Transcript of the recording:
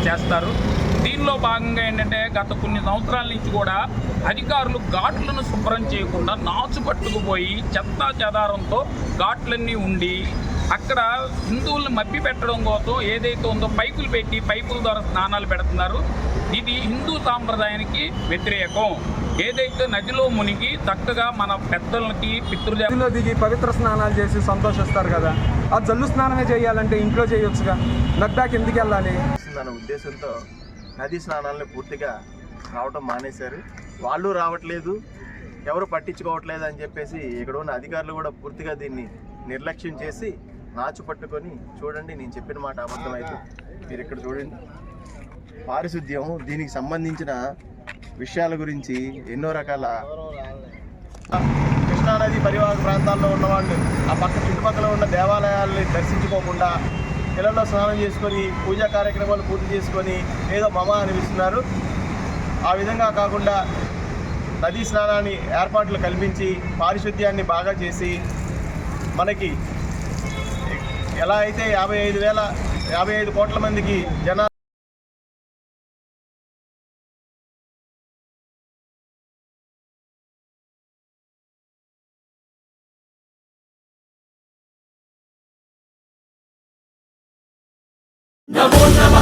చేస్తారు. దీనిలో భాగంగా ఏంటంటే గత కొన్ని సంవత్సరాల నుంచి కూడా అధికారులు ఘాట్లను శుభ్రం చేయకుండా నాచు పట్టుకుపోయి చెత్తా చెదారంతో ఘాట్లన్నీ ఉండి అక్కడ హిందువులను మభ్య పెట్టడం కోసం ఏదైతే ఉందో పైపులు పెట్టి పైపుల ద్వారా స్నానాలు పెడుతున్నారు. ఇది హిందూ సాంప్రదాయానికి వ్యతిరేకం. ఏదైతే నదిలో మునిగి చక్కగా మన పెద్దలకి నదిలో దిగి పవిత్ర స్నానాలు చేసి సంతోషిస్తారు కదా, ఆ జల్లు స్నానమే చేయాలంటే ఇంట్లో చేయొచ్చుగా, నద్దాకి ఎందుకు వెళ్ళాలి అన్న ఉద్దేశంతో నదీ స్నానాలను పూర్తిగా రావటం మానేశారు. వాళ్ళు రావట్లేదు, ఎవరు పట్టించుకోవట్లేదు అని చెప్పేసి ఇక్కడ ఉన్న అధికారులు కూడా పూర్తిగా దీన్ని నిర్లక్ష్యం చేసి నాచు పట్టుకొని చూడండి, నేను చెప్పిన మాట అబద్ధమైతే మీరు ఇక్కడ చూడండి. పారిశుద్ధ్యం దీనికి సంబంధించిన విషయాల గురించి ఎన్నో రకాల కృష్ణానది పరివాహక ప్రాంతాల్లో ఉన్నవాళ్ళు ఆ పక్క చుట్టుపక్కల ఉన్న దేవాలయాల్ని దర్శించుకోకుండా ఇళ్లలో స్నానం చేసుకొని పూజా కార్యక్రమాలు పూర్తి చేసుకొని ఏదో మమ అనిపిస్తున్నారు. ఆ విధంగా కాకుండా నదీ స్నానాన్ని ఏర్పాట్లు కల్పించి పారిశుద్ధ్యాన్ని బాగా చేసి మనకి ఎలా అయితే 55 కోట్ల మందికి జనాలు నమో నమః